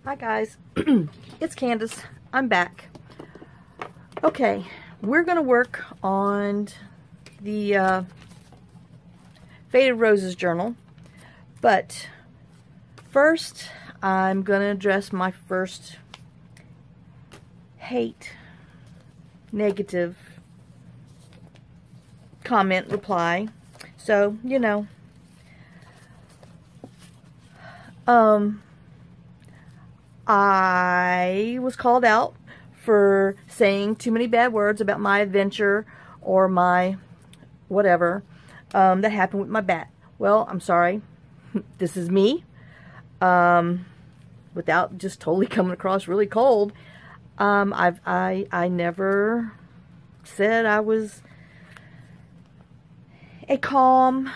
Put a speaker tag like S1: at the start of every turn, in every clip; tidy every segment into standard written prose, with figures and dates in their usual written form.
S1: Hi guys, it's Candace. I'm back. Okay, we're gonna work on the Faded Roses journal, but first I'm gonna address my first hate, negative comment reply. So, you know, I was called out for saying too many bad words about my adventure or my whatever that happened with my bat. Well, I'm sorry. This is me. Without just totally coming across really cold. I never said I was a calm,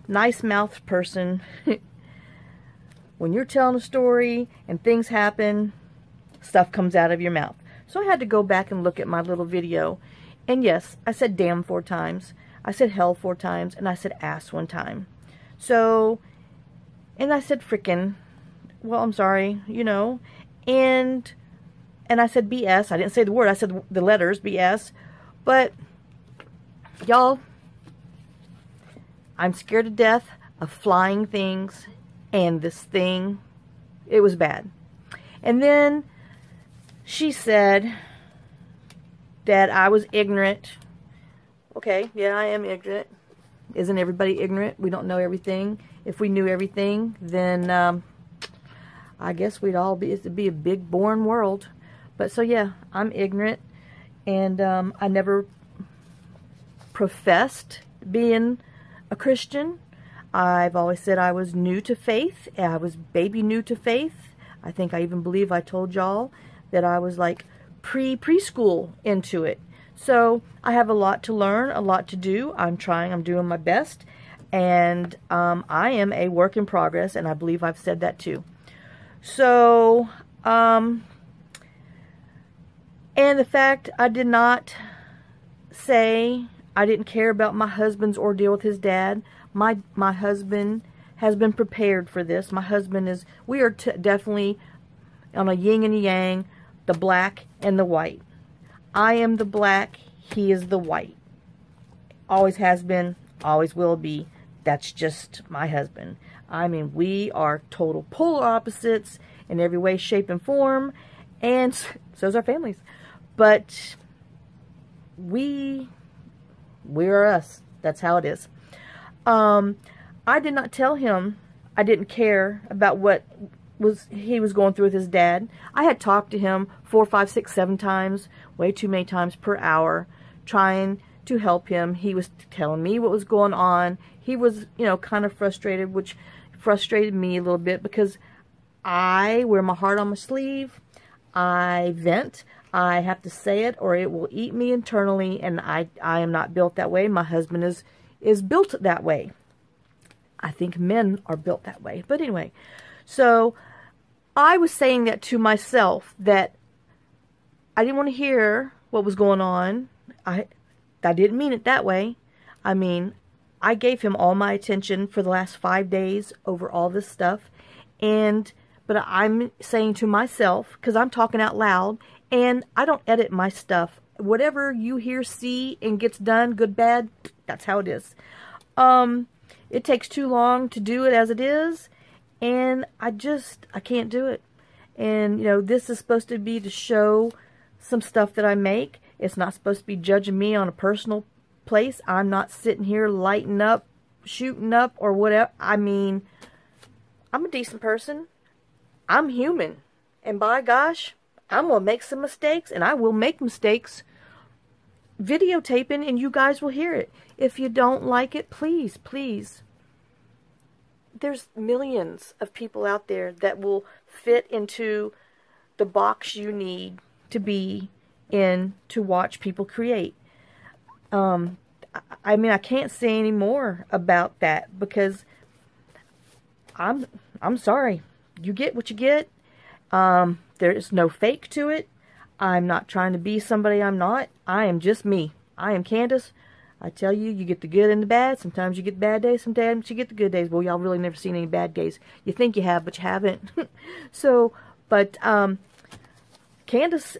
S1: nice-mouthed person. When you're telling a story and things happen, stuff comes out of your mouth. So I had to go back and look at my little video. And yes, I said damn 4 times. I said hell 4 times. And I said ass 1 time. So, and I said frickin'. Well, I'm sorry, you know. And I said BS. I didn't say the word. I said the letters, BS. But, y'all, I'm scared to death of flying things. And this thing, it was bad. And then she said that I was ignorant. Okay, yeah, I am ignorant. Isn't everybody ignorant? We don't know everything. If we knew everything, then I guess it'd be a big, boring world. But so yeah, I'm ignorant. And I never professed being a Christian. I've always said I was new to faith. I was baby new to faith. I think I even believe I told y'all that I was like preschool into it. So I have a lot to learn, a lot to do. I'm doing my best. And I am a work in progress, and I believe I've said that too. So, and the fact I did not say I didn't care about my husband's ordeal with his dad. My husband has been prepared for this. My husband we are definitely on a yin and a yang, the black and the white. I am the black, he is the white. Always has been, always will be. That's just my husband. I mean, we are total polar opposites in every way, shape, and form, and so is our families. But we are us. That's how it is. I did not tell him I didn't care about what he was going through with his dad. I had talked to him 4, 5, 6, 7 times, way too many times per hour, trying to help him. He was telling me what was going on. He was, you know, kind of frustrated, which frustrated me a little bit because I wear my heart on my sleeve. I vent. I have to say it or it will eat me internally, and I am not built that way. My husband is built that way. I think men are built that way. But anyway, so I was saying that to myself, that I didn't want to hear what was going on. I didn't mean it that way. I mean, I gave him all my attention for the last 5 days over all this stuff. But I'm saying to myself, because I'm talking out loud, and I don't edit my stuff. Whatever you hear, see, and gets done, good, bad, that's how it is. It takes too long to do it as it is, and I can't do it. And, you know, this is supposed to be to show some stuff that I make. It's not supposed to be judging me on a personal place. I'm not sitting here lighting up, shooting up, or whatever. I mean, I'm a decent person. I'm human. And by gosh, I'm going to make some mistakes, and I will make mistakes videotaping, and you guys will hear it. If you don't like it, please, please. There's millions of people out there that will fit into the box you need to be in to watch people create. I mean, I can't say any more about that because I'm sorry. You get what you get. There is no fake to it. I'm not trying to be somebody I'm not. I am just me. I am Candace. I tell you, you get the good and the bad. Sometimes you get bad days, sometimes you get the good days. Well, y'all really never seen any bad days. You think you have, but you haven't. So, but Candace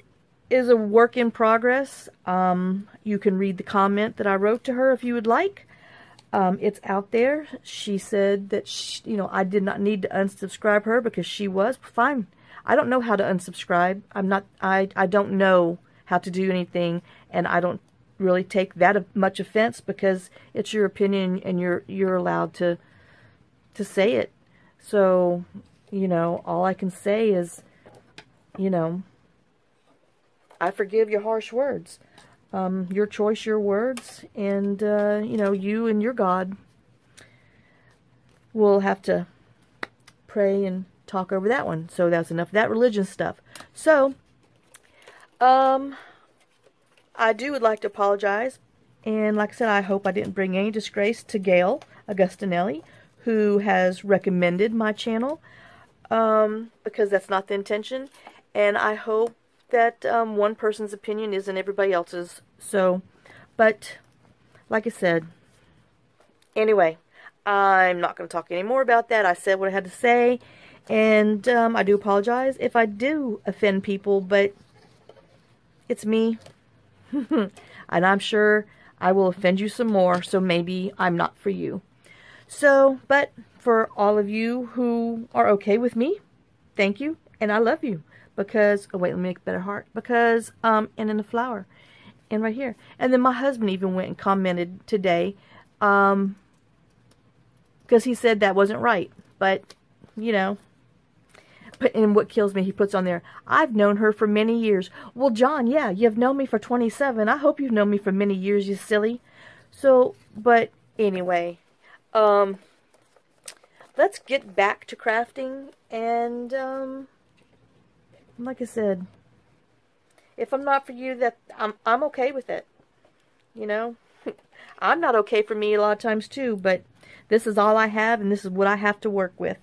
S1: is a work in progress. You can read the comment that I wrote to her if you would like. It's out there. She said that she, you know, I did not need to unsubscribe her because she was fine. I don't know how to unsubscribe. I don't know how to do anything, and I don't really take that much offense because it's your opinion and you're allowed to say it. So, you know, all I can say is, you know, I forgive your harsh words. Your choice, your words, and, you know, you and your God will have to pray and talk over that one. So that's enough of that religion stuff. So, I would like to apologize, and like I said, I hope I didn't bring any disgrace to Gail Augustinelli, who has recommended my channel, because that's not the intention, and I hope that one person's opinion isn't everybody else's. So, but like I said, anyway, I'm not going to talk any more about that. I said what I had to say, and I do apologize if I do offend people, but it's me. And I'm sure I will offend you some more, so maybe I'm not for you. So, but for all of you who are okay with me, thank you, and I love you. Because, oh wait, let me make a better heart. Because, and in the flower, and right here. And then my husband even went and commented today, because he said that wasn't right. But, you know, and what kills me, he puts on there, I've known her for many years. Well, John, yeah, you've known me for 27. I hope you've known me for many years, you silly. So, but anyway, let's get back to crafting. And, like I said, if I'm not for you, that I'm okay with it. You know, I'm not okay for me a lot of times too, but this is all I have, and this is what I have to work with.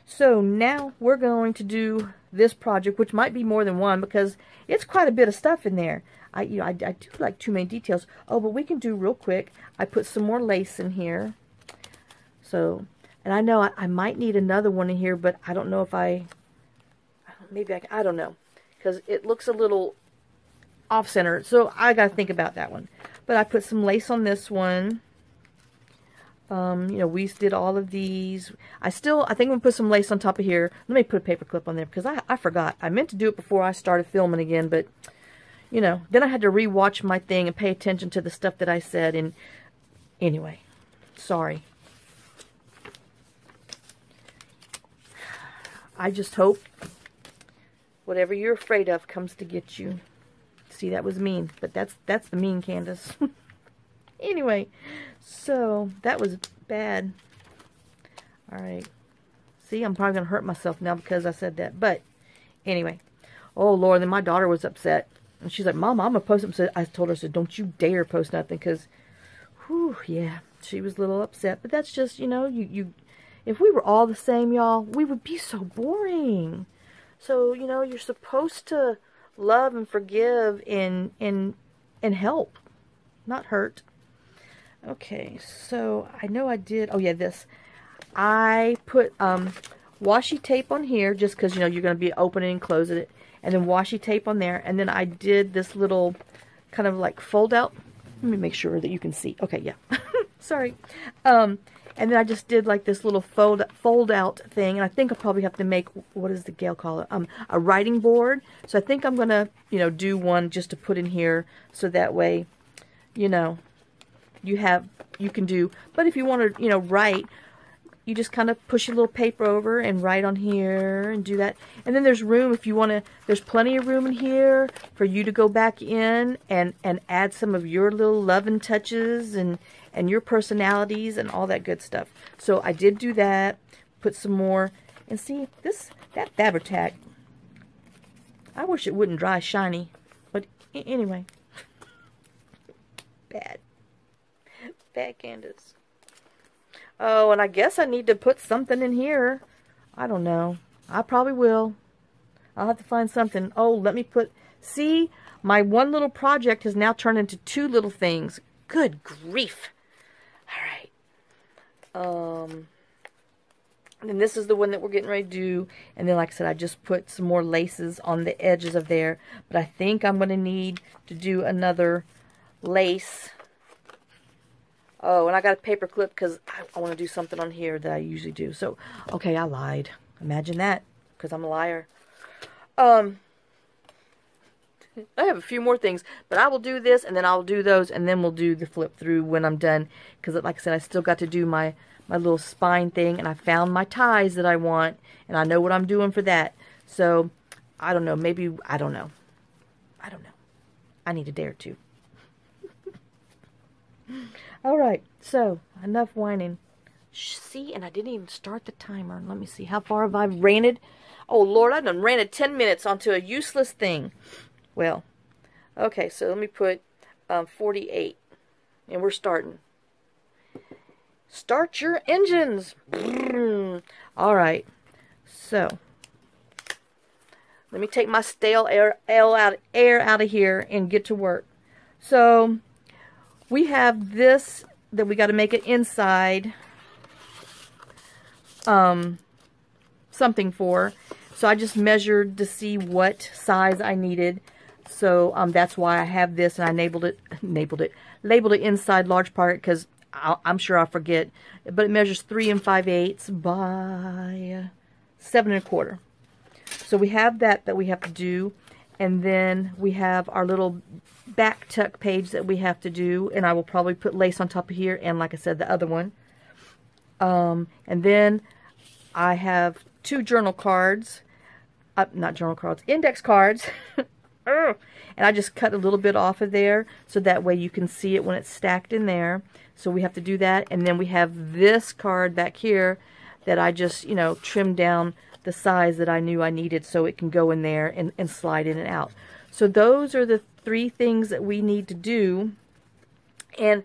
S1: So now we're going to do this project, which might be more than one because it's quite a bit of stuff in there. I do like too many details. Oh, but we can do real quick. I put some more lace in here. So, and I know I might need another one in here, but I don't know if I don't know, because it looks a little off-center. So I got to think about that one. But I put some lace on this one. You know, we did all of these. I think I'm going to put some lace on top of here. Let me put a paper clip on there because I forgot. I meant to do it before I started filming again, but, you know, then I had to re-watch my thing and pay attention to the stuff that I said. And anyway, sorry. I just hope whatever you're afraid of comes to get you. See, that was mean, but that's the mean Candace. Anyway, so that was bad. Alright. See, I'm probably going to hurt myself now because I said that. But anyway. Oh, Lord, then my daughter was upset. And she's like, Mom, I'm going to post something. I told her, I said, don't you dare post nothing because, whew, yeah, she was a little upset. But that's just, you know, if we were all the same, y'all, we would be so boring. So, you know, you're supposed to love and forgive and help, not hurt. Okay, so I know I did, oh yeah, this. I put washi tape on here just because, you know, you're going to be opening and closing it. And then washi tape on there. And then I did this little kind of like fold out. Let me make sure that you can see. Okay, yeah. Sorry. And then I just did like this little fold out thing. And I think I'll probably have to make, what does the Gail call it? A writing board. So I think I'm going to, you know, do one just to put in here. So that way, you know, you can do, but if you want to, you know, write, you just kind of push your little paper over and write on here and do that. And then there's room if you want to, there's plenty of room in here for you to go back in and add some of your little loving touches and your personalities and all that good stuff. So I did do that, put some more, and see, that fabric tack, I wish it wouldn't dry shiny, but anyway, bad Candace. Oh, and I guess I need to put something in here. I don't know. I probably will. I'll have to find something. Oh, let me put... See, my one little project has now turned into two little things. Good grief. All right. And this is the one that we're getting ready to do. And then, like I said, I just put some more laces on the edges of there. But I think I'm going to need to do another lace. Oh, and I got a paper clip because I want to do something on here that I usually do. So, okay, I lied. Imagine that, because I'm a liar. I have a few more things, but I will do this, and then I'll do those, and then we'll do the flip through when I'm done. Because, like I said, I still got to do my little spine thing, and I found my ties that I want, and I know what I'm doing for that. So, I don't know. Maybe, I don't know. I don't know. I need a day or two. Alright, so, enough whining. See, and I didn't even start the timer. Let me see. How far have I ranted? Oh, Lord, I done ranted 10 minutes onto a useless thing. Well, okay, so let me put 48. And we're starting. Start your engines. Alright, so, let me take my stale air out of here and get to work. So, we have this that we got to make it inside something for. So I just measured to see what size I needed. So that's why I have this, and I labeled it inside large part, because I'm sure I'll forget. But it measures 3 5/8 by 7 1/4. So we have that we have to do, and then we have our little back tuck page that we have to do, and I will probably put lace on top of here, and like I said, the other one. And then I have 2 journal cards, not journal cards, index cards, and I just cut a little bit off of there, so that way you can see it when it's stacked in there. So we have to do that, and then we have this card back here that I just, you know, trimmed down the size that I knew I needed so it can go in there and slide in and out. So those are the 3 things that we need to do, and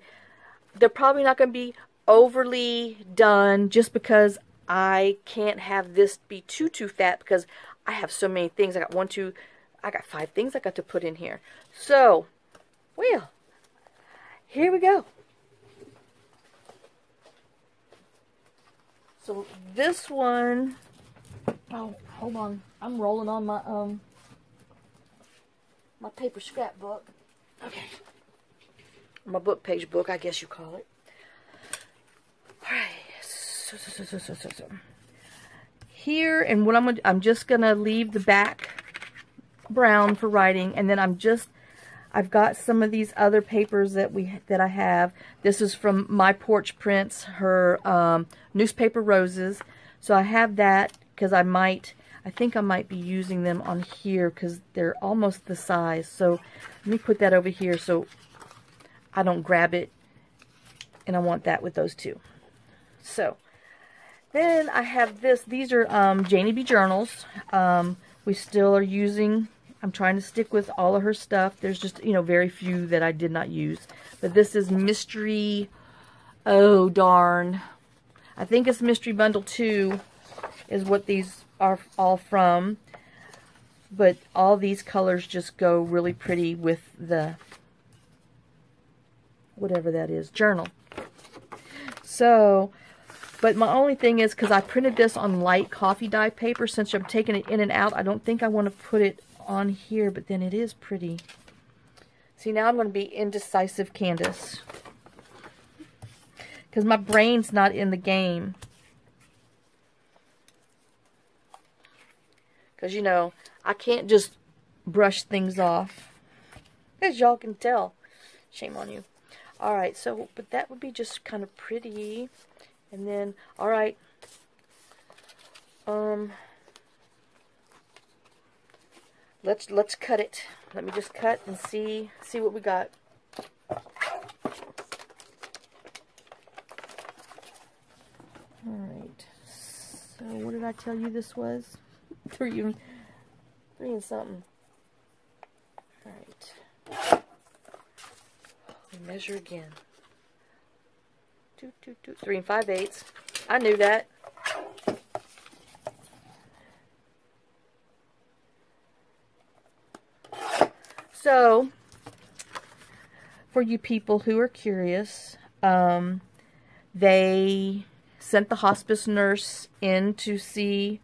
S1: they're probably not going to be overly done just because I can't have this be too fat, because I have so many things. I got 5 things I got to put in here. So, well, here we go. So this one, oh, hold on, I'm rolling on my my paper scrapbook. Okay. My book page book, I guess you call it. Alright. So. Here, and what I'm just gonna leave the back brown for writing, and then I've got some of these other papers that I have. This is from My Porch Prints, her newspaper roses. So I have that because I think I might be using them on here because they're almost the size. So let me put that over here so I don't grab it, and I want that with those 2. So then I have this. These are Janeybjournals. We still are using. I'm trying to stick with all of her stuff. There's just, you know, very few that I did not use. But this is Mystery. Oh, darn. I think it's Mystery Bundle 2 is what these are all from. But all these colors just go really pretty with the, whatever that is, journal. So, but my only thing is, because I printed this on light coffee dye paper, since I'm taking it in and out, I don't think I want to put it on here, but then it is pretty. See, now I'm going to be indecisive Candace, because my brain's not in the game. Because, you know, I can't just brush things off, as y'all can tell. Shame on you. Alright, so, but that would be just kind of pretty. And then, alright, let's cut it. Let me just cut and see what we got. Alright, so what did I tell you this was? 3 and something. Alright. Measure again. 3 5/8. I knew that. So, for you people who are curious, they sent the hospice nurse in to see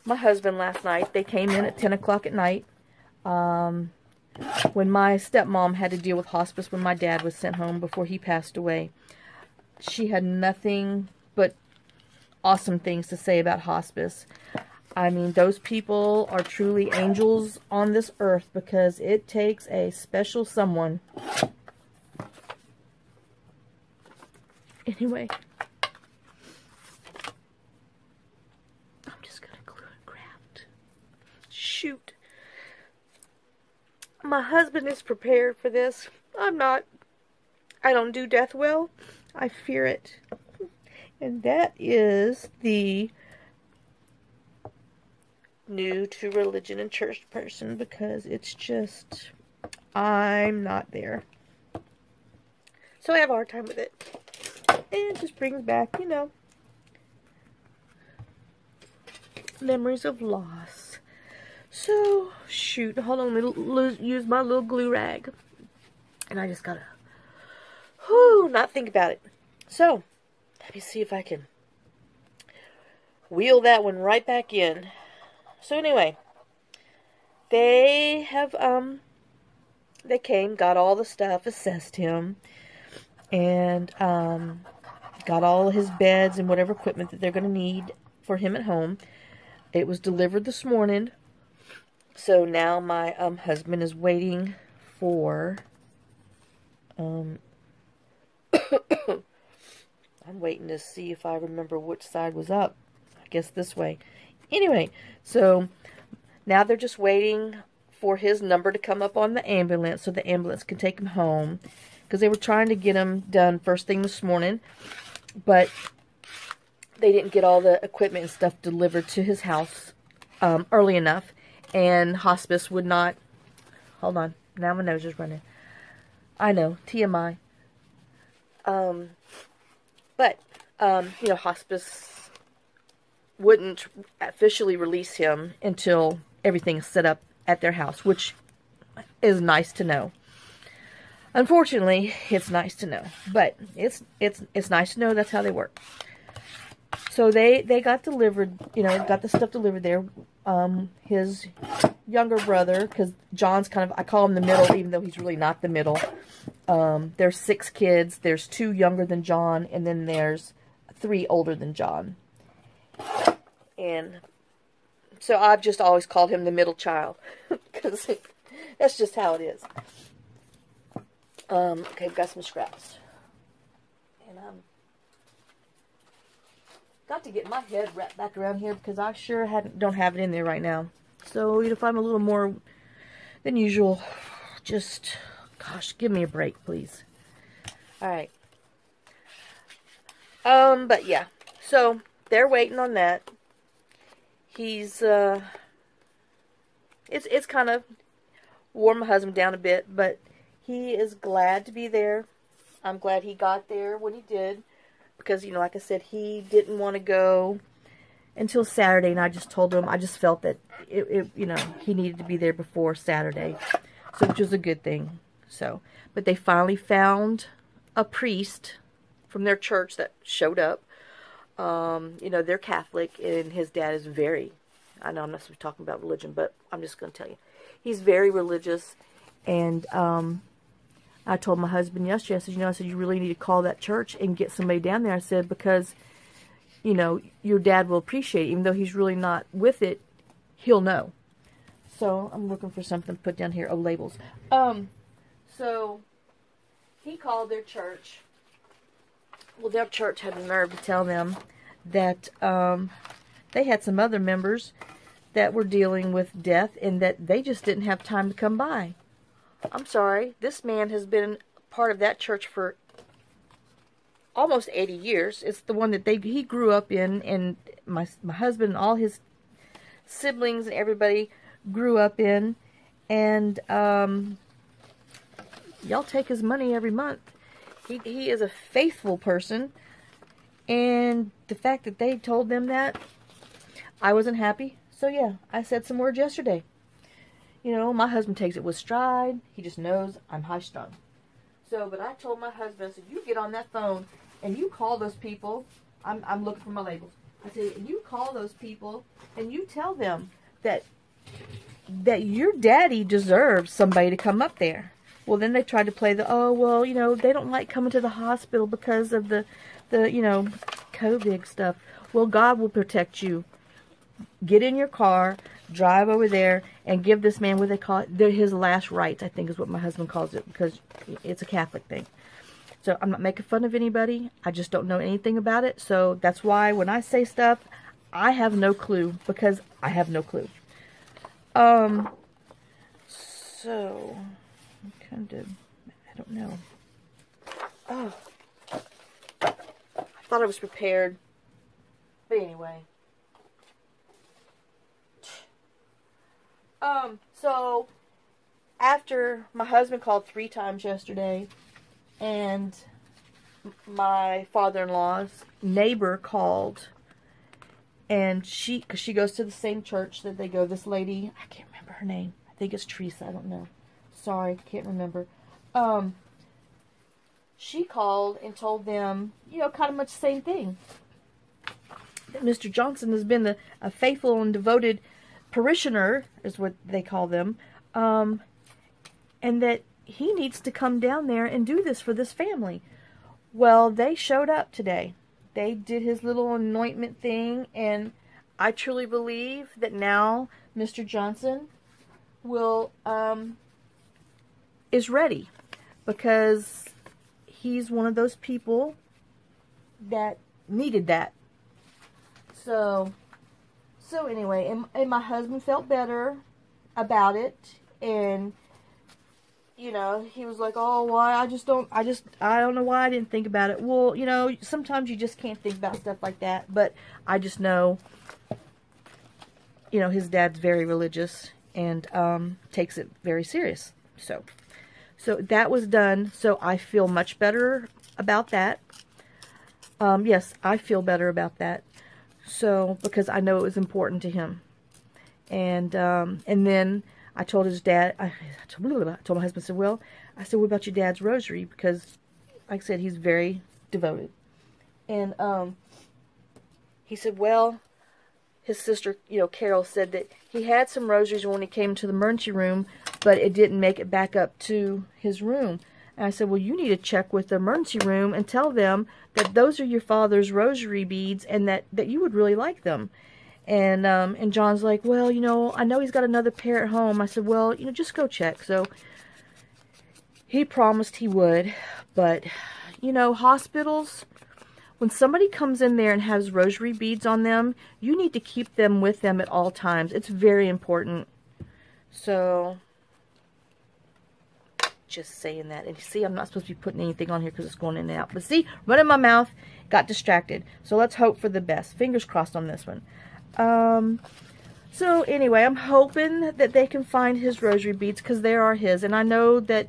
S1: my husband last night. They came in at 10 o'clock at night. When my stepmom had to deal with hospice when my dad was sent home before he passed away. She had nothing but awesome things to say about hospice. I mean, those people are truly angels on this earth because it takes a special someone. Anyway. I'm just going to glue and graft. Shoot. My husband is prepared for this. I'm not. I don't do death well. I fear it. And that is the new to religion and church person, because it's just, I'm not there. So I have a hard time with it. And it just brings back, you know, memories of loss. So, shoot, hold on, let me use my little glue rag. And I just gotta, not think about it. So, let me see if I can wheel that one right back in. So anyway, they have, they came, got all the stuff, assessed him, and, got all his beds and whatever equipment that they're going to need for him at home. It was delivered this morning. So now my husband is waiting for, I'm waiting to see if I remember which side was up. I guess this way. Anyway, so now they're just waiting for his number to come up on the ambulance so the ambulance can take him home. Because they were trying to get him done first thing this morning, but they didn't get all the equipment and stuff delivered to his house early enough. And hospice would not, hold on, now my nose is running. I know, TMI. But, you know, hospice wouldn't officially release him until everything's set up at their house, which is nice to know. Unfortunately, it's nice to know, but it's nice to know that's how they work. So they got delivered, you know, got the stuff delivered there. His younger brother, because John's kind of, I call him the middle, even though he's really not the middle. There's 6 kids. There's 2 younger than John, and then there's 3 older than John. And so I've just always called him the middle child, because that's just how it is. Okay, we've got some scraps. And got to get my head wrapped back around here because I sure don't have it in there right now. So if I'm a little more than usual, just, gosh, give me a break, please. Alright. But yeah. So, they're waiting on that. He's, it's kind of worn my husband down a bit, but he is glad to be there. I'm glad he got there when he did. Because, you know, like I said, he didn't want to go until Saturday. And I just told him, I just felt that, you know, he needed to be there before Saturday. So, which was a good thing. So, but they finally found a priest from their church that showed up. You know, they're Catholic. And his dad is very, I know I'm not supposed to be talking about religion, but I'm just going to tell you. He's very religious. And, I told my husband yesterday, I said, you know, you really need to call that church and get somebody down there. I said, because, you know, your dad will appreciate it. Even though he's really not with it, he'll know. So, I'm looking for something to put down here. Oh, labels. So, he called their church. Well, their church had the nerve to tell them that, they had some other members that were dealing with death and that they just didn't have time to come by. I'm sorry, this man has been part of that church for almost 80 years. It's the one that he grew up in, and my husband and all his siblings and everybody grew up in. And y'all take his money every month. He is a faithful person, and the fact that they told them that, I wasn't happy. So yeah, I said some words yesterday. You know, my husband takes it with stride. He just knows I'm high-strung. So, but I told my husband, I said, you get on that phone and you call those people. I'm looking for my labels. I said, you call those people and you tell them that your daddy deserves somebody to come up there. Well, then they tried to play the, oh, well, you know, they don't like coming to the hospital because of the you know, COVID stuff. Well, God will protect you. Get in your car, drive over there, and give this man what they call it, his last rites, I think is what my husband calls it, because it's a Catholic thing. So I'm not making fun of anybody. I just don't know anything about it. So that's why when I say stuff, I have no clue, because I have no clue. So, kind of, I don't know. Oh, I thought I was prepared. But anyway. So, after my husband called 3 times yesterday, and my father-in-law's neighbor called, and because she goes to the same church that they go, this lady, I can't remember her name, I think it's Teresa, I don't know, sorry, can't remember, she called and told them, you know, kind of much the same thing, that Mr. Johnson has been a faithful and devoted parishioner, is what they call them, and that he needs to come down there and do this for this family. Well, they showed up today. They did his little anointment thing, and I truly believe that now Mr. Johnson will, is ready, because he's one of those people that needed that. So anyway, and my husband felt better about it, and you know, he was like, oh, well, I don't know why I didn't think about it. Well, you know, sometimes you just can't think about stuff like that, but I just know, you know, his dad's very religious and takes it very serious. So that was done, so I feel much better about that. Yes, I feel better about that. So, because I know it was important to him. And then I told his dad, I told my husband, I said, well, what about your dad's rosary? Because, like I said, he's very devoted. And he said, well, his sister, you know, Carol, said that he had some rosaries when he came to the emergency room, but it didn't make it back up to his room. And I said, well, you need to check with the emergency room and tell them that those are your father's rosary beads and that you would really like them. And John's like, well, you know, I know he's got another pair at home. I said, well, you know, just go check. So he promised he would. But, you know, hospitals, when somebody comes in there and has rosary beads on them, you need to keep them with them at all times. It's very important. So, just saying that. And see, I'm not supposed to be putting anything on here because it's going in and out. But see, running my mouth, got distracted. So let's hope for the best. Fingers crossed on this one. So anyway, I'm hoping that they can find his rosary beads, because they are his. And I know that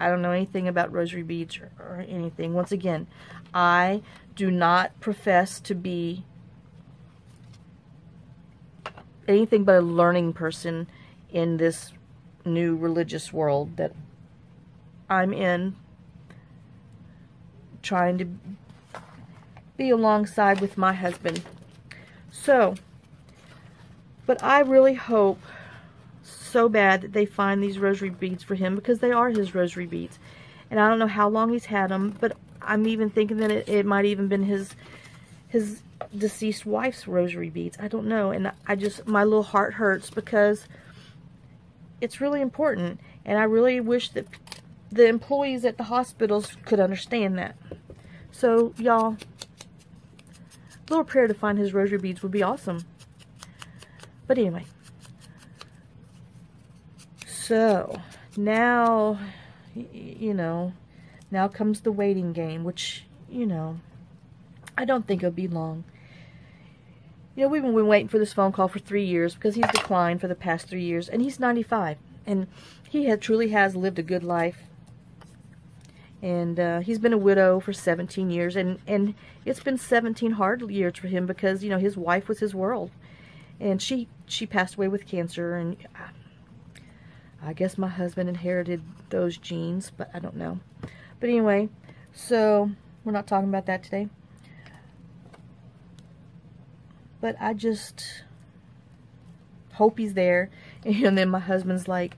S1: I don't know anything about rosary beads or anything. Once again, I do not profess to be anything but a learning person in this new religious world that I'm in, trying to be alongside with my husband. So, but I really hope so bad that they find these rosary beads for him, because they are his rosary beads. And I don't know how long he's had them, but I'm even thinking that it might even been his deceased wife's rosary beads. I don't know. And my little heart hurts, because it's really important. And I really wish that the employees at the hospitals could understand that. So, y'all, a little prayer to find his rosary beads would be awesome. But anyway. So, now, you know, now comes the waiting game, which, you know, I don't think it'll be long. You know, we've been waiting for this phone call for 3 years, because he's declined for the past 3 years, and he's 95. And he truly has lived a good life. And he's been a widow for 17 years, and it's been 17 hard years for him, because, you know, his wife was his world. And she passed away with cancer, and I guess my husband inherited those genes, but I don't know. But anyway, so we're not talking about that today. But I just hope he's there. And then my husband's like,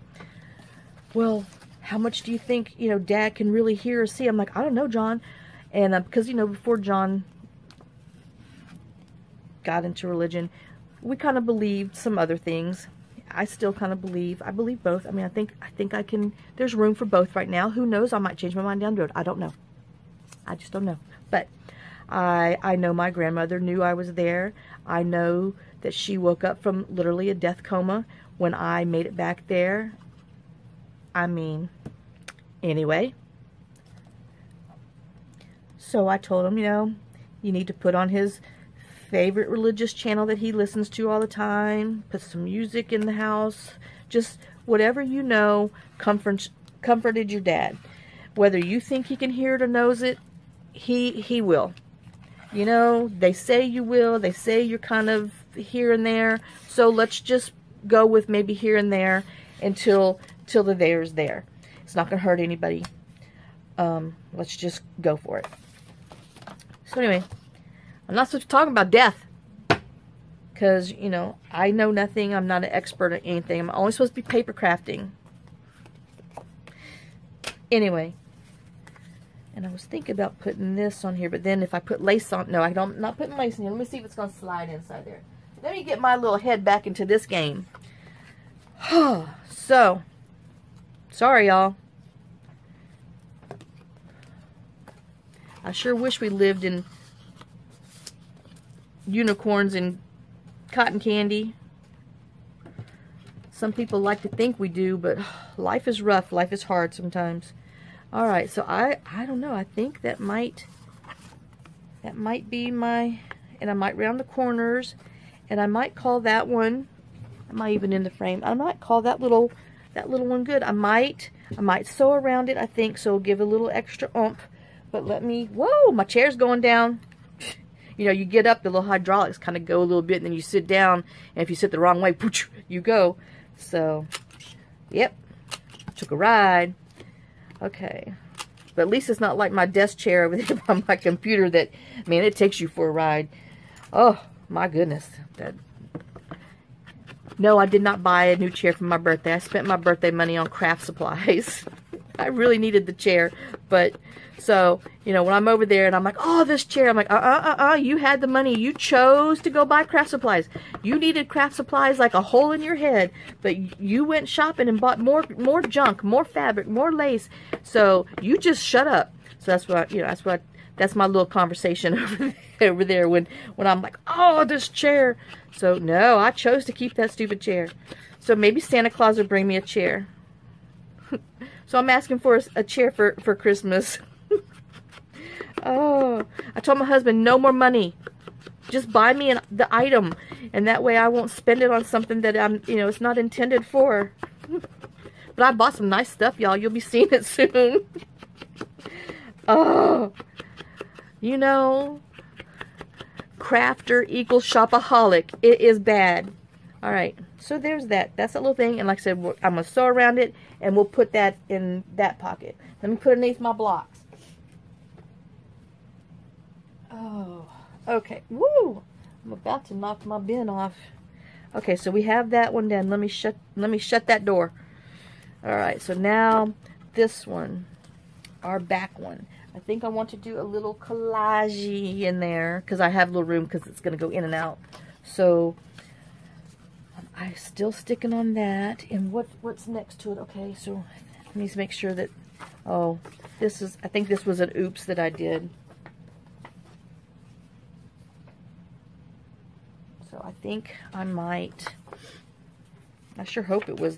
S1: well, how much do you think, you know, Dad can really hear or see? I'm like, I don't know, John. And because, you know, before John got into religion, we kind of believed some other things. I still kind of believe. I believe both. I mean, I think I can. There's room for both right now. Who knows? I might change my mind down the road. I don't know. I just don't know. But I know my grandmother knew I was there. I know that she woke up from literally a death coma when I made it back there. I mean, anyway. So I told him, you know, you need to put on his favorite religious channel that he listens to all the time, put some music in the house, just whatever you know comforted your dad. Whether you think he can hear it or knows it, he will. You know, they say you will, they say you're kind of here and there, so let's just go with maybe here and there until the there is there. It's not going to hurt anybody. Let's just go for it. So anyway, I'm not supposed to talk about death. Because, you know, I know nothing. I'm not an expert at anything. I'm only supposed to be paper crafting. Anyway. And I was thinking about putting this on here. But then if I put lace on... No, I'm not putting lace in here. Let me see if it's going to slide inside there. Let me get my little head back into this game. So. Sorry, y'all. I sure wish we lived in unicorns and cotton candy. Some people like to think we do, but life is rough. Life is hard sometimes. Alright, so I don't know. I think that might be my... And I might round the corners. And I might call that one... Am I even in the frame? I might call that little one good. I might sew around it, I think, so it'll give a little extra oomph. But let me... Whoa, my chair's going down. You know, you get up, the little hydraulics kind of go a little bit, and then you sit down, and if you sit the wrong way, pooch, you go. So, yep, took a ride. Okay, but at least it's not like my desk chair over there by my computer that, man, it takes you for a ride. Oh, my goodness. No, I did not buy a new chair for my birthday. I spent my birthday money on craft supplies. I really needed the chair, but... So, you know, when I'm over there and I'm like, oh, this chair, I'm like, you had the money. You chose to go buy craft supplies. You needed craft supplies like a hole in your head, but you went shopping and bought more junk, more fabric, more lace. So you just shut up. So that's what, you know, that's my little conversation over there when I'm like, oh, this chair. So no, I chose to keep that stupid chair. So maybe Santa Claus will bring me a chair. So I'm asking for a chair for Christmas. Oh, I told my husband, no more money. Just buy me the item. And that way I won't spend it on something that it's not intended for. But I bought some nice stuff, y'all. You'll be seeing it soon. Oh, you know, crafter equals shopaholic. It is bad. All right, so there's that. That's that little thing. And like I said, I'm going to sew around it, and we'll put that in that pocket. Let me put it underneath my blocks. Oh, okay. Woo! I'm about to knock my bin off. Okay, so we have that one done. Let me shut that door. All right, so now this one, our back one. I think I want to do a little collage in there because I have a little room because it's going to go in and out. So I'm still sticking on that. And what's next to it? Okay, so I need to make sure that. Oh, I think this was an oops that I did. So I think I might, I sure hope it was,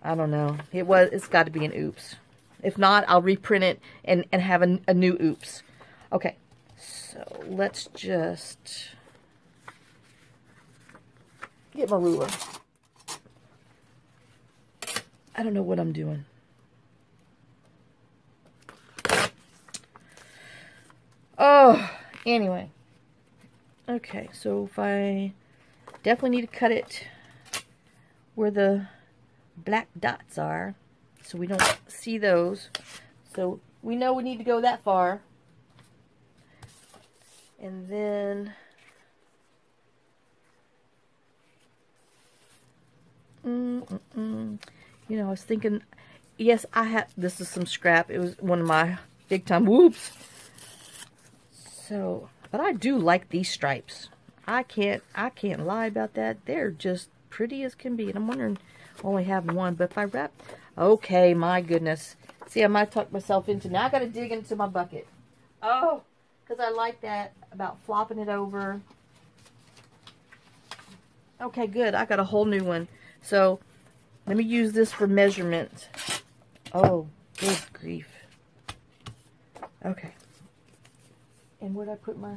S1: I don't know. It's got to be an oops. If not, I'll reprint it and have a new oops. Okay, so let's just get my ruler. I don't know what I'm doing. Oh, anyway. Okay, so if I definitely need to cut it where the black dots are so we don't see those. So we know we need to go that far. And then you know, I was thinking, yes, I had, this is some scrap. It was one of my big time whoops. So, but I do like these stripes. I can't lie about that. They're just pretty as can be. And I'm wondering, I only have one, but if I wrap, okay, my goodness. See, I might tuck myself into, now I got to dig into my bucket. Oh, because I like that about flopping it over. Okay, good. I got a whole new one. So, let me use this for measurement. Oh, good grief. Okay. And where'd I put my...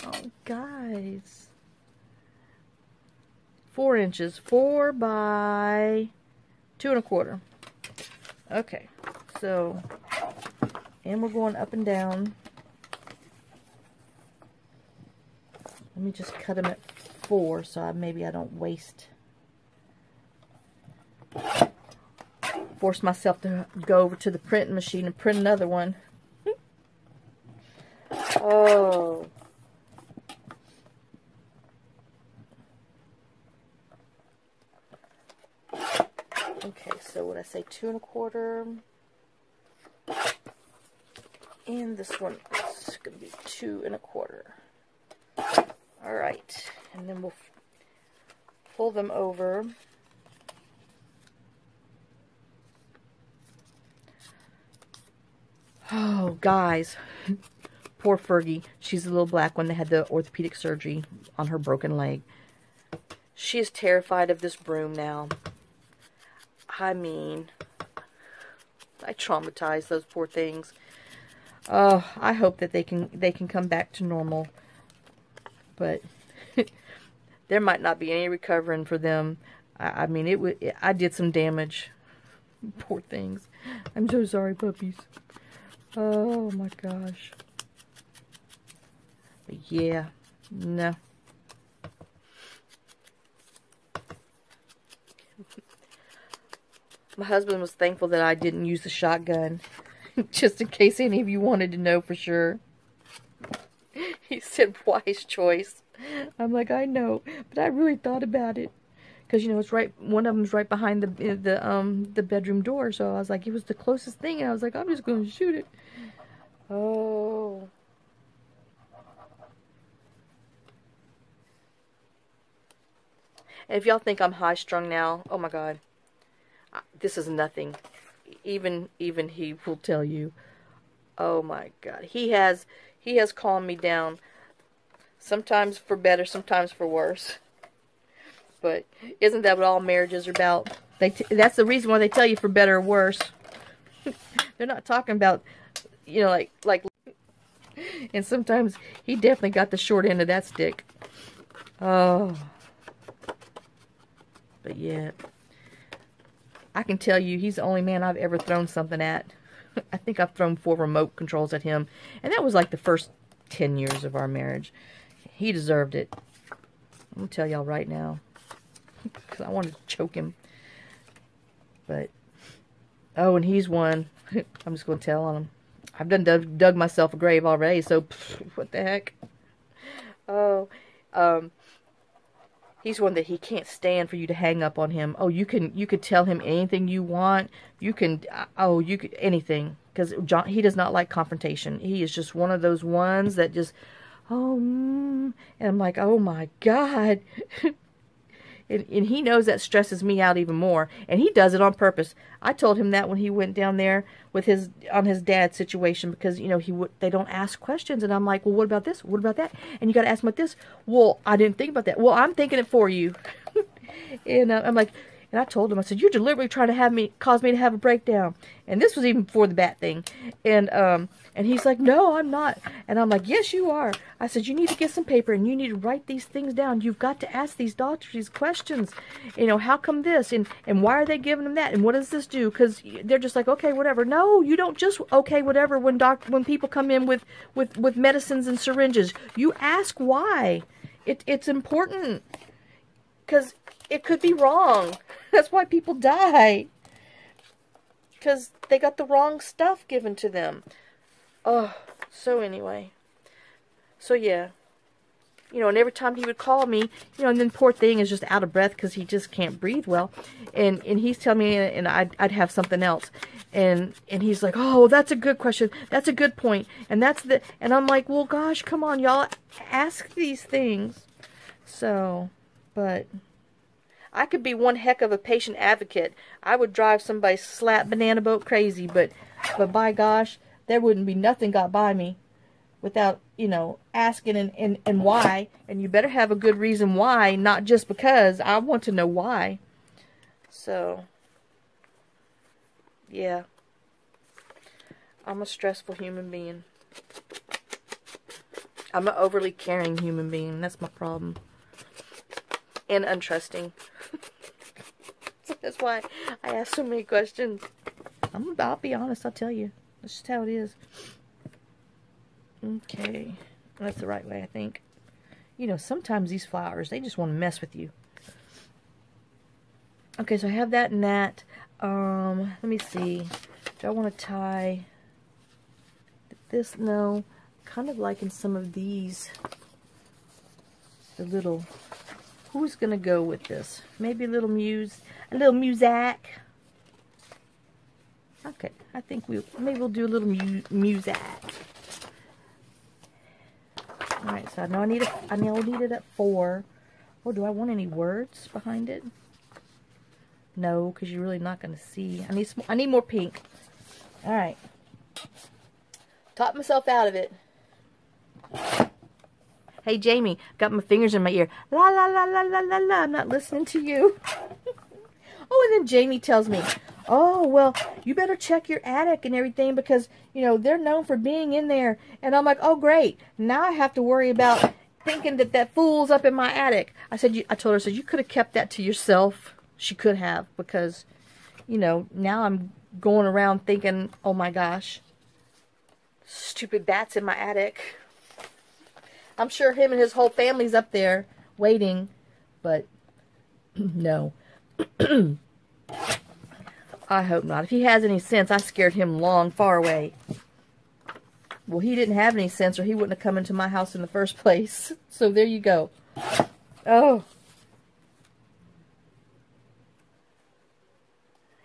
S1: Oh, guys. 4 inches. 4 by 2 1/4. Okay. So, and we're going up and down. Let me just cut them at 4 so maybe I don't force myself to go over to the printing machine and print another one. Oh. Okay, so what I say, 2 1/4. And this one is going to be 2 1/4. Alright, and then we'll pull them over. Oh, guys. Poor Fergie. She's the little black one that had the orthopedic surgery on her broken leg. She is terrified of this broom now. I mean, I traumatized those poor things. I hope that they can come back to normal. But there might not be any recovering for them. I mean, I did some damage. Poor things. I'm so sorry, puppies. Oh my gosh. But yeah, no. My husband was thankful that I didn't use the shotgun, just in case any of you wanted to know for sure. He said, wise choice. I'm like, I know, but I really thought about it. Because, you know, it's right, one of them's right behind the bedroom door, so I was like, it was the closest thing, and I was like, I'm just going to shoot it. Oh. And if y'all think I'm high-strung now, oh my God, this is nothing. Even he will tell you. Oh my God, he has calmed me down. Sometimes for better, sometimes for worse. But isn't that what all marriages are about? That's the reason why they tell you for better or worse. They're not talking about, you know, like. And sometimes he definitely got the short end of that stick. Oh. But yeah, I can tell you, he's the only man I've ever thrown something at. I think I've thrown 4 remote controls at him, and that was like the first 10 years of our marriage. He deserved it. I'm gonna tell y'all right now, because I wanted to choke him. But oh, and he's one. I'm just gonna tell on him. I've dug myself a grave already, so what the heck? Oh, he's one that he can't stand for you to hang up on him. Oh, you could tell him anything you want. You could anything, because he does not like confrontation. He is just one of those ones that just, and I'm like, oh my God. And he knows that stresses me out even more, and he does it on purpose. I told him that when he went down there with his dad's situation, because, you know, they don't ask questions, and I'm like, well, what about this? What about that? And you got to ask him about this. Well, I didn't think about that. Well, I'm thinking it for you. And I'm like, and I told him, I said, you're deliberately trying to cause me to have a breakdown. And this was even before the bat thing. And he's like, no, I'm not. And I'm like, yes, you are. I said, you need to get some paper and you need to write these things down. You've got to ask these doctors these questions. You know, how come this? And why are they giving them that? And what does this do? Because they're just like, okay, whatever. No, you don't just, okay, whatever, when people come in with medicines and syringes. You ask why. It's important. Because it could be wrong. That's why people die. because they got the wrong stuff given to them. Oh, so anyway. So yeah. You know, and every time he would call me, you know, and then poor thing is just out of breath because he just can't breathe well. And he's telling me, and I'd have something else. And he's like, oh, that's a good question. That's a good point. And I'm like, well, gosh, come on, y'all. Ask these things. So, but I could be one heck of a patient advocate. I would drive somebody's slap banana boat crazy, but by gosh, there wouldn't be nothing got by me without, you know, asking and why. And you better have a good reason why, not just because. I want to know why. So, yeah. I'm a stressful human being. I'm an overly caring human being. That's my problem. And untrusting. So that's why I ask so many questions. I'll be honest, I'll tell you. That's just how it is. Okay. That's the right way, I think. You know, sometimes these flowers, they just want to mess with you. Okay, so I have that and that. Let me see. Do I want to tie this? No. Kind of like in some of these. The little... Who's going to go with this? Maybe a little muzak. Okay, I think maybe we'll do a little muzak. Alright, so I know I need it at 4. Oh, do I want any words behind it? No, because you're really not going to see. I need more pink. Alright. Talk myself out of it. Hey, Jamie, got my fingers in my ear. La, la, la, la, la, la, la. I'm not listening to you. Oh, and then Jamie tells me, oh, well, you better check your attic and everything because, you know, they're known for being in there. And I'm like, oh, great. Now I have to worry about thinking that fool's up in my attic. I told her, I said, you could have kept that to yourself. She could have because, you know, now I'm going around thinking, oh, my gosh, stupid bats in my attic. I'm sure him and his whole family's up there waiting, but no. I hope not. If he has any sense, I scared him long, far away. Well, he didn't have any sense or he wouldn't have come into my house in the first place. So there you go. Oh.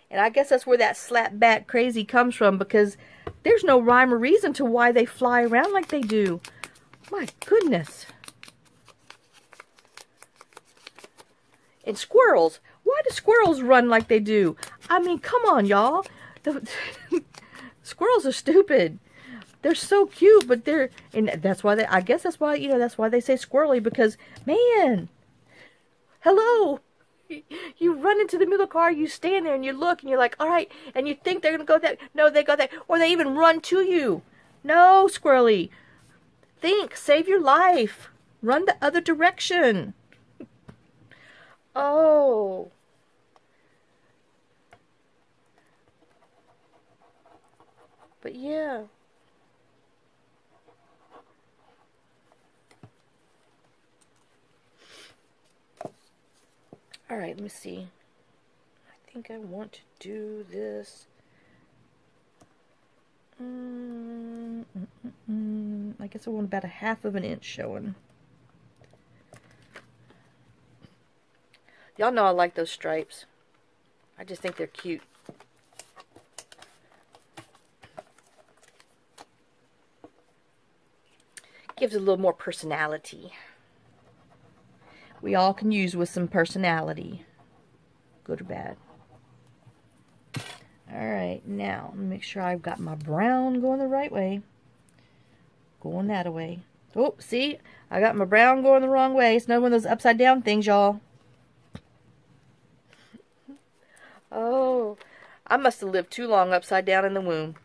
S1: And I guess that's where that slap back crazy comes from because there's no rhyme or reason to why they fly around like they do. My goodness. And squirrels. Why do squirrels run like they do? I mean, come on, y'all. Squirrels are stupid. They're so cute, but and that's why I guess that's why, you know, that's why they say squirrely because, man, hello. You run into the middle of the car, you stand there and you look and you're like, all right, and you think they're going to go that. No, they go that. Or they even run to you. No, squirrely. Think, save your life. Run the other direction. Oh. But yeah. Alright, let me see. I think I want to do this. I guess I want about a 1/2 inch showing. Y'all know I like those stripes. I just think they're cute. Gives it a little more personality. We all can use with some personality. Good or bad. Alright, now, let me make sure I've got my brown going the right way. Going that way. Oh, see? I got my brown going the wrong way. It's another one of those upside down things, y'all. Oh, I must have lived too long upside down in the womb.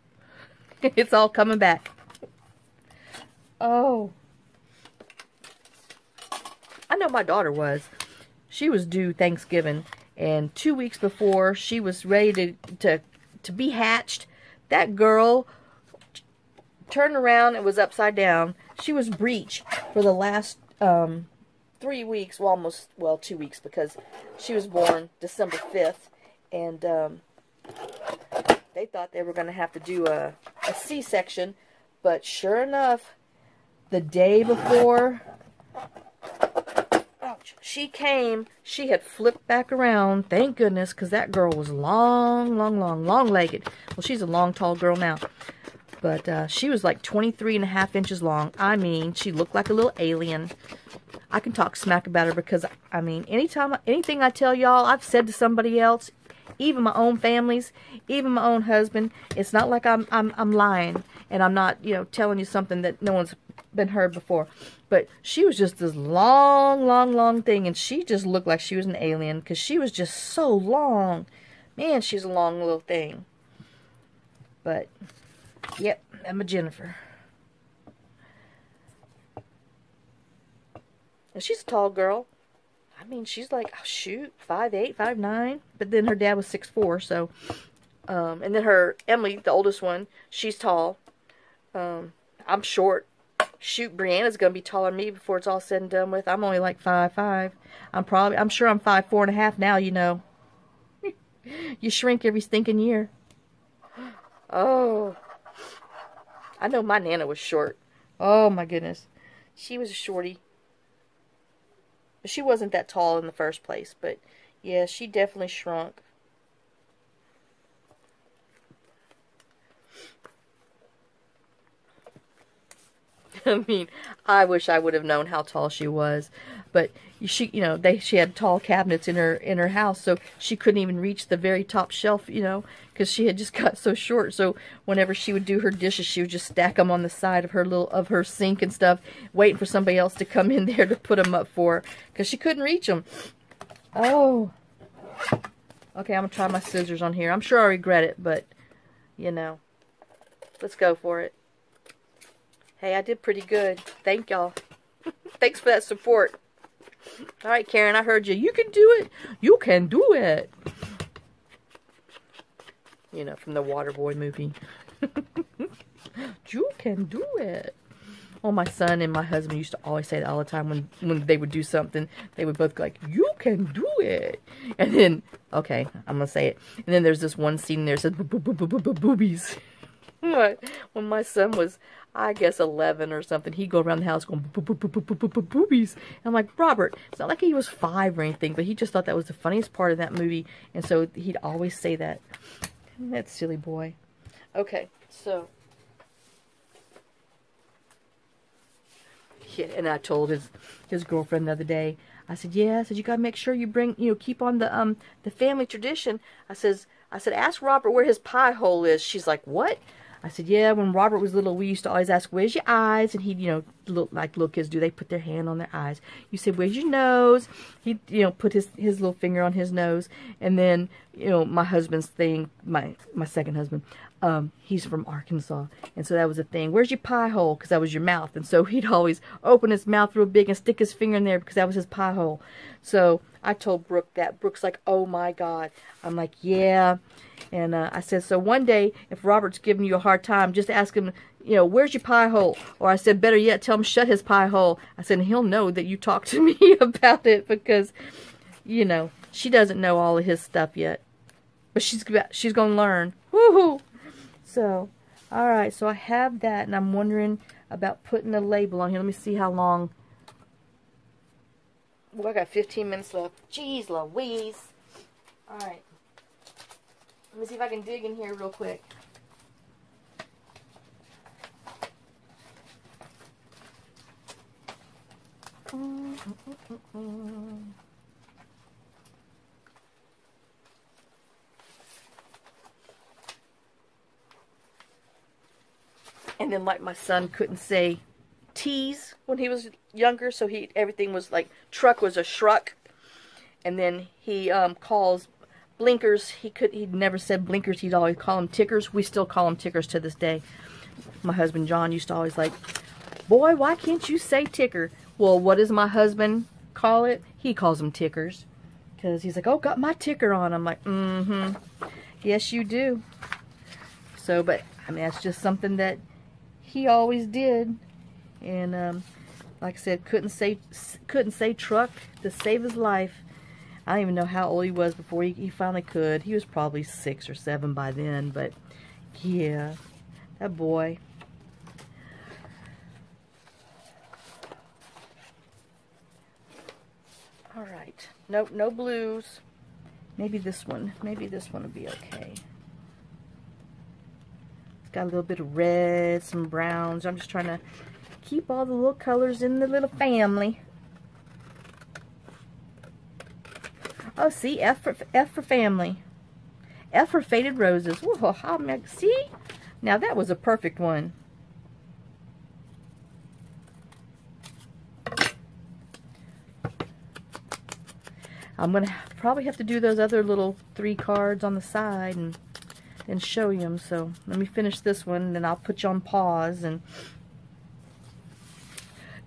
S1: It's all coming back. Oh. I know my daughter was. She was due Thanksgiving. And 2 weeks before she was ready to be hatched, that girl turned around and was upside down. She was breech for the last 3 weeks, well, 2 weeks, because she was born December 5th. And They thought they were going to have to do a C-section, but sure enough, the day before she came, she had flipped back around. Thank goodness, because that girl was long-legged. Well, she's a long, tall girl now. But she was like 23.5 inches long. I mean, she looked like a little alien. I can talk smack about her because, I mean, anything I tell y'all, I've said to somebody else, even my own families, even my own husband. It's not like I'm lying and I'm not, you know, telling you something that no one's been heard before. But she was just this long thing, and she just looked like she was an alien because she was just so long. Man, she's a long little thing. But, yep, Emma Jennifer. And she's a tall girl. I mean, she's like, oh, shoot, 5'8", 5'9". But then her dad was 6'4", so. And then her, Emily, the oldest one, she's tall. I'm short. Shoot, Brianna's going to be taller than me before it's all said and done with. I'm only like 5'5". I'm sure I'm 5'4.5" now, you know. You shrink every stinking year. Oh. I know my Nana was short. Oh, my goodness. She was a shorty. But she wasn't that tall in the first place. But, yeah, she definitely shrunk. I mean, I wish I would have known how tall she was, but she had tall cabinets in her house, so she couldn't even reach the very top shelf, you know, because she had just got so short. So whenever she would do her dishes, she would just stack them on the side of her sink and stuff, waiting for somebody else to come in there to put them up for her, because she couldn't reach them. Oh, okay, I'm gonna try my scissors on here. I'm sure I regret it, but you know, let's go for it. Hey, I did pretty good. Thank y'all. Thanks for that support. All right, Karen, I heard you. You can do it. You can do it. You know, from the Waterboy movie. You can do it. Well, my son and my husband used to always say that all the time when they would do something. They would both go like, you can do it. And then, okay, I'm going to say it. And then there's this one scene there that says, boobies. When my son was, I guess, 11 or something, he'd go around the house going, boobies. And I'm like, Robert, it's not like he was 5 or anything, but he just thought that was the funniest part of that movie. And so he'd always say that. That silly boy. Okay, so. Yeah, and I told his girlfriend the other day, I said, yeah, I said, you got to make sure you bring, you know, keep on the family tradition. I said, ask Robert where his pie hole is. She's like, what? I said, yeah, when Robert was little, we used to always ask, where's your eyes? And he'd, you know, look like little kids do. They put their hand on their eyes. You said, where's your nose? He'd, you know, put his little finger on his nose. And then, you know, my husband's thing, my second husband, he's from Arkansas. And so that was a thing. Where's your pie hole? Because that was your mouth. And so he'd always open his mouth real big and stick his finger in there because that was his pie hole. So I told Brooke that. Brooke's like, oh my God. I'm like, yeah. And I said, so one day, if Robert's giving you a hard time, just ask him, you know, where's your pie hole? Or I said, better yet, tell him shut his pie hole. I said, and he'll know that you talked to me about it because, you know, she doesn't know all of his stuff yet. But she's going to learn. Woohoo! So, all right, so I have that, and I'm wondering about putting a label on here. Let me see how long. Well, I got 15 minutes left. Jeez Louise. All right. Let me see if I can dig in here real quick. And then, like, my son couldn't say T's when he was younger, so everything was like, truck was a shruck. And then he calls blinkers, he'd never said blinkers, he'd always call them tickers. We still call them tickers to this day. My husband John used to always like, boy, why can't you say ticker? Well, what does my husband call it? He calls them tickers. Because he's like, oh, got my ticker on. I'm like, mm-hmm. Yes, you do. So, but, I mean, that's just something that he always did. And, like I said, couldn't say truck to save his life. I don't even know how old he was before he finally could. He was probably 6 or 7 by then, but Yeah, that boy. All right. Nope, no blues. Maybe this one. Maybe this one will be okay. It's got a little bit of red, some browns. I'm just trying to keep all the little colors in the little family. Oh, see, F for family. F for faded roses. Whoa, see? Now that was a perfect one. I'm going to probably have to do those other little 3 cards on the side and show you them. So let me finish this one, and then I'll put you on pause and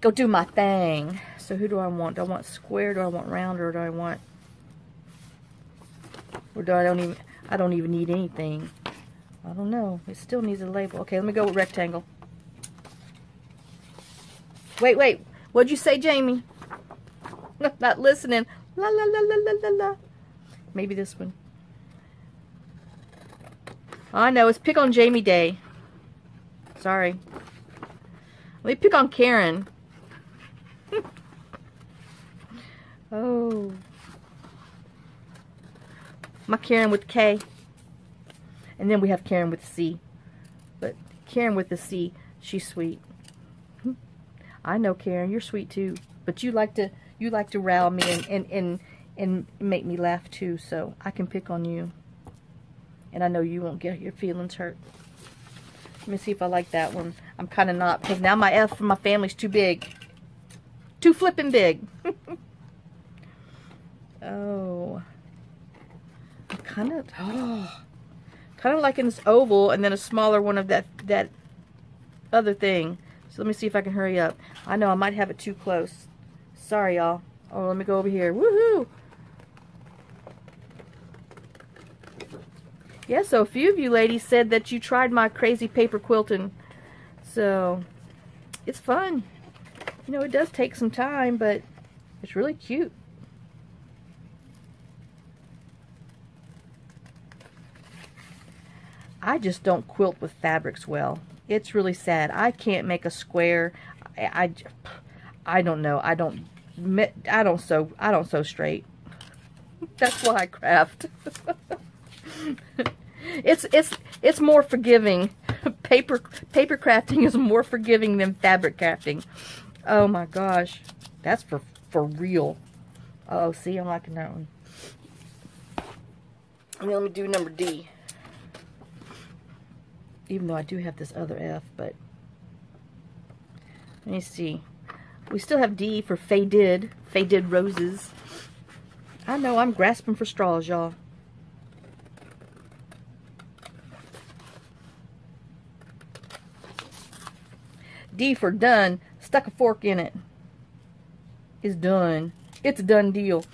S1: go do my thing. So who do I want? Do I want square? Do I want round? Or do I want... Or do I don't even need anything. I don't know. It still needs a label. Okay, let me go with rectangle. Wait. What'd you say, Jamie? Not listening. La la la la la la la. Maybe this one. I know, it's pick on Jamie Day. Sorry. Let me pick on Karen. Oh. My Karen with K. And then we have Karen with C. But Karen with the C, she's sweet. I know, Karen, you're sweet too. But you like to rile me and make me laugh too, so I can pick on you. And I know you won't get your feelings hurt. Let me see if I like that one. I'm kind of not, because now my F for my family's too big. Too flippin' big. Oh. Kind of like in this oval, and then a smaller one of that other thing. So let me see if I can hurry up. I know I might have it too close. Sorry, y'all. Oh, let me go over here. Woohoo! Yeah, so a few of you ladies said that you tried my crazy paper quilting. So, it's fun. You know, it does take some time, but it's really cute. I just don't quilt with fabrics well. It's really sad. I can't make a square. I don't know. I don't sew straight. That's why I craft. It's more forgiving. Paper crafting is more forgiving than fabric crafting. Oh my gosh, that's for real. Oh, see, I'm liking that one. And then let me do number D. Even though I do have this other F, but let me see. We still have D for faded roses. I know, I'm grasping for straws, y'all. D for done. Stuck a fork in it. It's done. It's a done deal.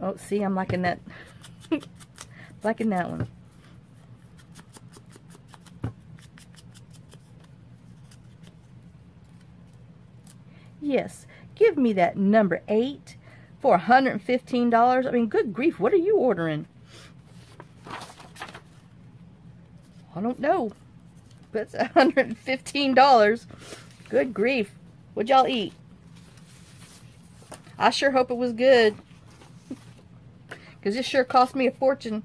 S1: Oh, see, I'm liking that. Liking that one. Yes, give me that number 8 for $115. I mean, good grief, what are you ordering? I don't know, but it's $115. Good grief. What'd y'all eat? I sure hope it was good, because this sure cost me a fortune.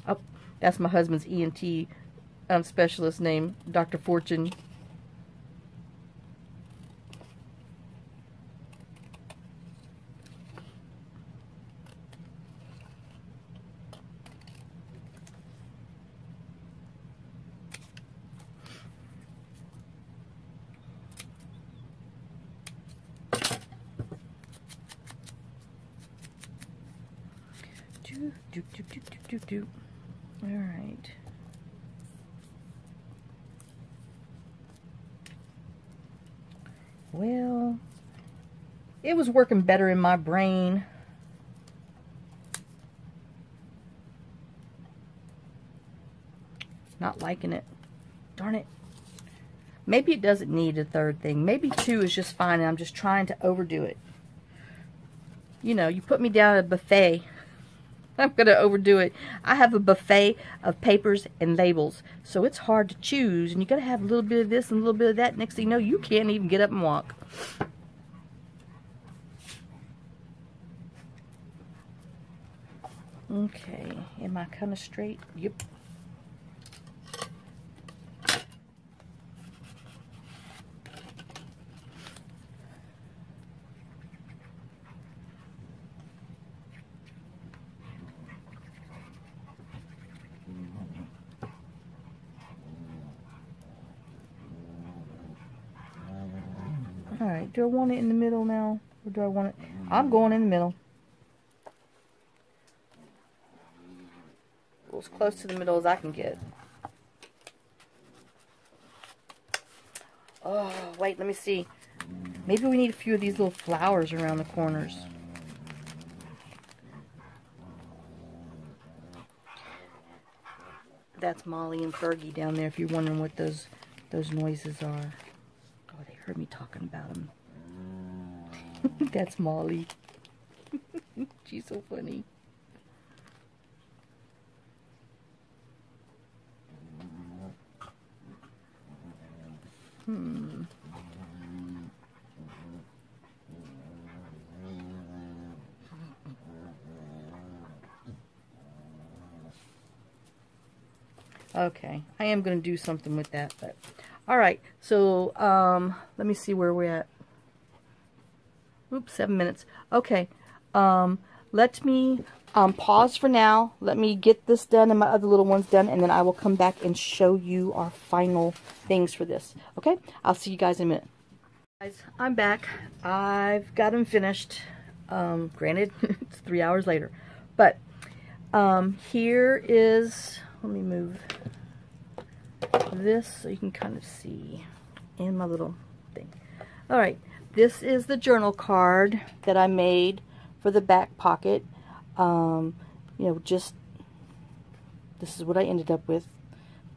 S1: Oh, that's my husband's ENT specialist name, Dr. Fortune. All right. Well, it was working better in my brain. Not liking it. Darn it. Maybe it doesn't need a third thing. Maybe 2 is just fine, and I'm just trying to overdo it. You know, you put me down at a buffet. I'm going to overdo it. I have a buffet of papers and labels, so it's hard to choose, and you got to have a little bit of this and a little bit of that. Next thing you know, you can't even get up and walk. Okay, am I kind of straight? Yep. Alright, do I want it in the middle now? Or do I want it? I'm going in the middle. As close to the middle as I can get. Oh, wait, let me see. Maybe we need a few of these little flowers around the corners. That's Molly and Fergie down there, if you're wondering what those noises are. Oh, they heard me talking about them. That's Molly. She's so funny. Okay, I am going to do something with that, but alright, so let me see where we're at. Oops, 7 minutes. Okay, let me pause for now. Let me get this done and my other little ones done, and then I will come back and show you our final things for this. Okay, I'll see you guys in a minute. Guys, I'm back. I've got them finished. Granted, it's 3 hours later, but here is, let me move this so you can kind of see in my little thing. Alright, this is the journal card that I made for the back pocket. You know, just, this is what I ended up with.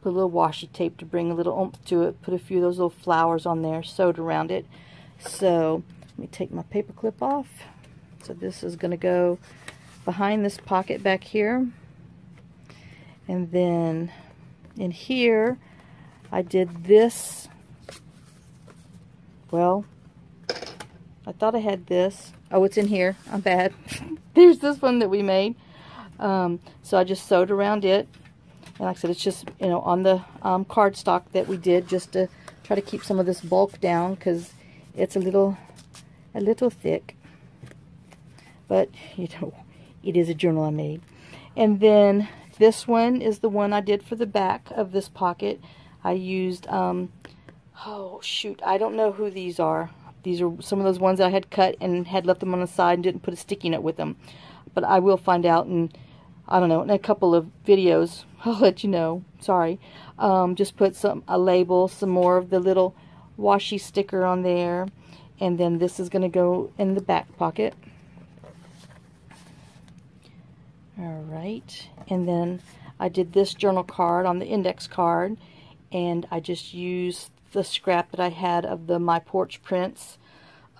S1: Put a little washi tape to bring a little oomph to it. Put a few of those little flowers on there, sewed around it. So, let me take my paper clip off. So this is going to go behind this pocket back here. And then in here, I did this. Well, I thought I had this. Oh, it's in here. I'm bad. There's this one that we made. So I just sewed around it. And like I said, it's just, you know, on the cardstock that we did, just to try to keep some of this bulk down, because it's a little thick. But, you know, it is a journal I made. And then this one is the one I did for the back of this pocket. I used, oh shoot, I don't know who these are. These are some of those ones that I had cut and had left them on the side and didn't put a sticky note with them. But I will find out in, I don't know, in a couple of videos. I'll let you know. Sorry. Just put a label, some more of the little washi sticker on there. And then this is going to go in the back pocket. Alright, and then I did this journal card on the index card, and I just used the scrap that I had of the My Porch Prints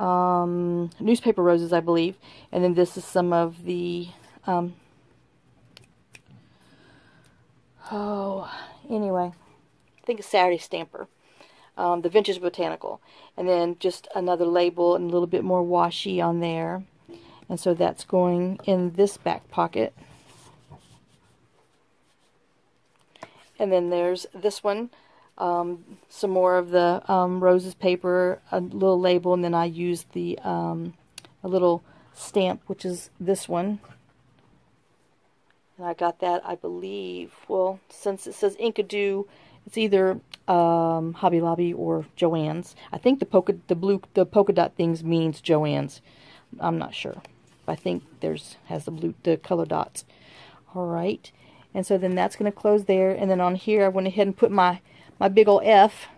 S1: newspaper roses, I believe. And then this is some of the anyway, I think it's Saturday Stamper, the Vintage Botanical. And then just another label and a little bit more washi on there. And so that's going in this back pocket. And then there's this one, some more of the roses paper, a little label, and then I used the a little stamp, which is this one. And I got that, I believe, well, since it says Inkadoo, it's either Hobby Lobby or Joann's. I think the polka dot things means Joann's. I'm not sure. I think has the color dots. All right. And so then that's going to close there. And then on here, I went ahead and put my big old F,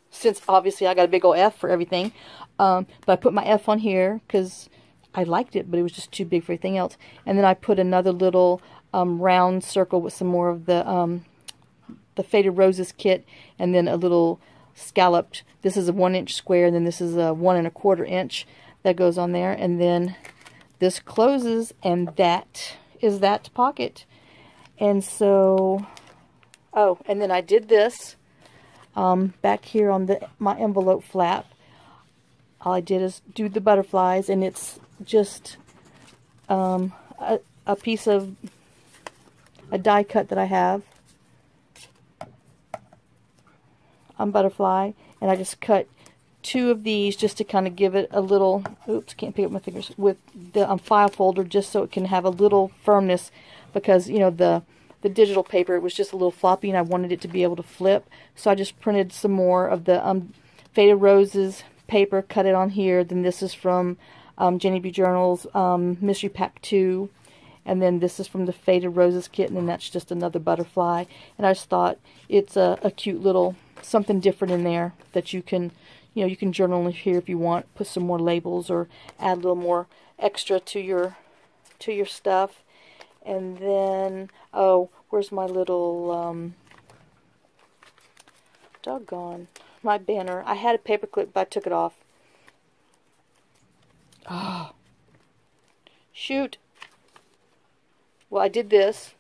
S1: since obviously I got a big old F for everything. But I put my F on here because I liked it, but it was just too big for anything else. And then I put another little round circle with some more of the Faded Roses kit, and then a little scalloped. This is a 1-inch square, and then this is a 1 1/4 inch that goes on there. And then this closes, and that is that pocket. And so, oh, and then I did this back here on my envelope flap. All I did is do the butterflies, and it's just a piece of a die cut that I have on butterfly, and I just cut 2 of these just to kind of give it a little, oops, can't pick up my fingers, with the file folder, just so it can have a little firmness, because, you know, the digital paper, it was just a little floppy, and I wanted it to be able to flip. So I just printed some more of the Faded Roses paper, cut it on here. Then this is from Janeybjournals Mystery Pack 2. And then this is from the Faded Roses kit, and then that's just another butterfly. And I just thought it's a cute little something different in there that you can, you know, you can journal in here if you want, put some more labels or add a little more extra to your stuff. And then, oh, where's my little, doggone, my banner. I had a paper clip, but I took it off. Oh, shoot. Well, I did this.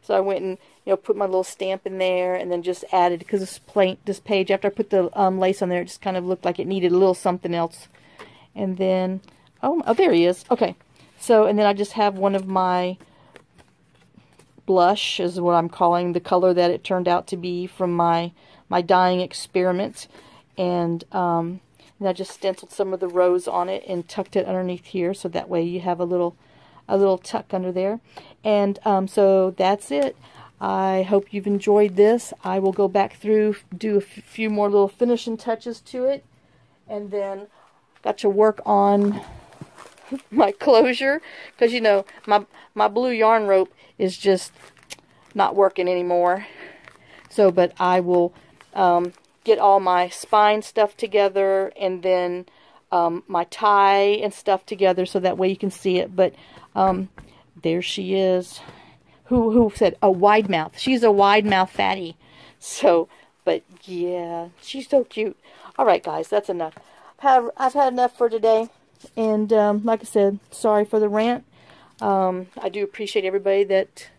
S1: So I went and, you know, put my little stamp in there, and then just added, because this page, after I put the lace on there, it just kind of looked like it needed a little something else. And then, oh, there he is. Okay. So, and then I just have one of my blush, is what I'm calling the color that it turned out to be from my dyeing experiments. And I just stenciled some of the rose on it and tucked it underneath here, so that way you have a little tuck under there. And so that's it. I hope you've enjoyed this. I will go back through, do a few more little finishing touches to it, and then got to work on my closure, because, you know, my blue yarn rope is just not working anymore. So, but I will get all my spine stuff together, and then my tie and stuff together, so that way you can see it. But there she is. Who said a wide mouth? She's a wide mouth fatty. So, but yeah, she's so cute. All right, guys, that's enough. I've had enough for today. And like I said, sorry for the rant. I do appreciate everybody that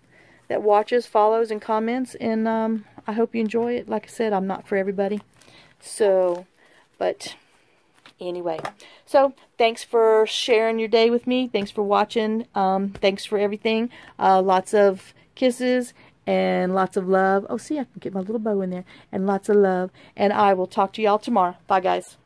S1: watches, follows, and comments. And I hope you enjoy it. Like I said, I'm not for everybody. So, but anyway, so thanks for sharing your day with me. Thanks for watching. Thanks for everything. Lots of kisses and lots of love. Oh, see, I can get my little bow in there. And lots of love. And I will talk to y'all tomorrow. Bye, guys.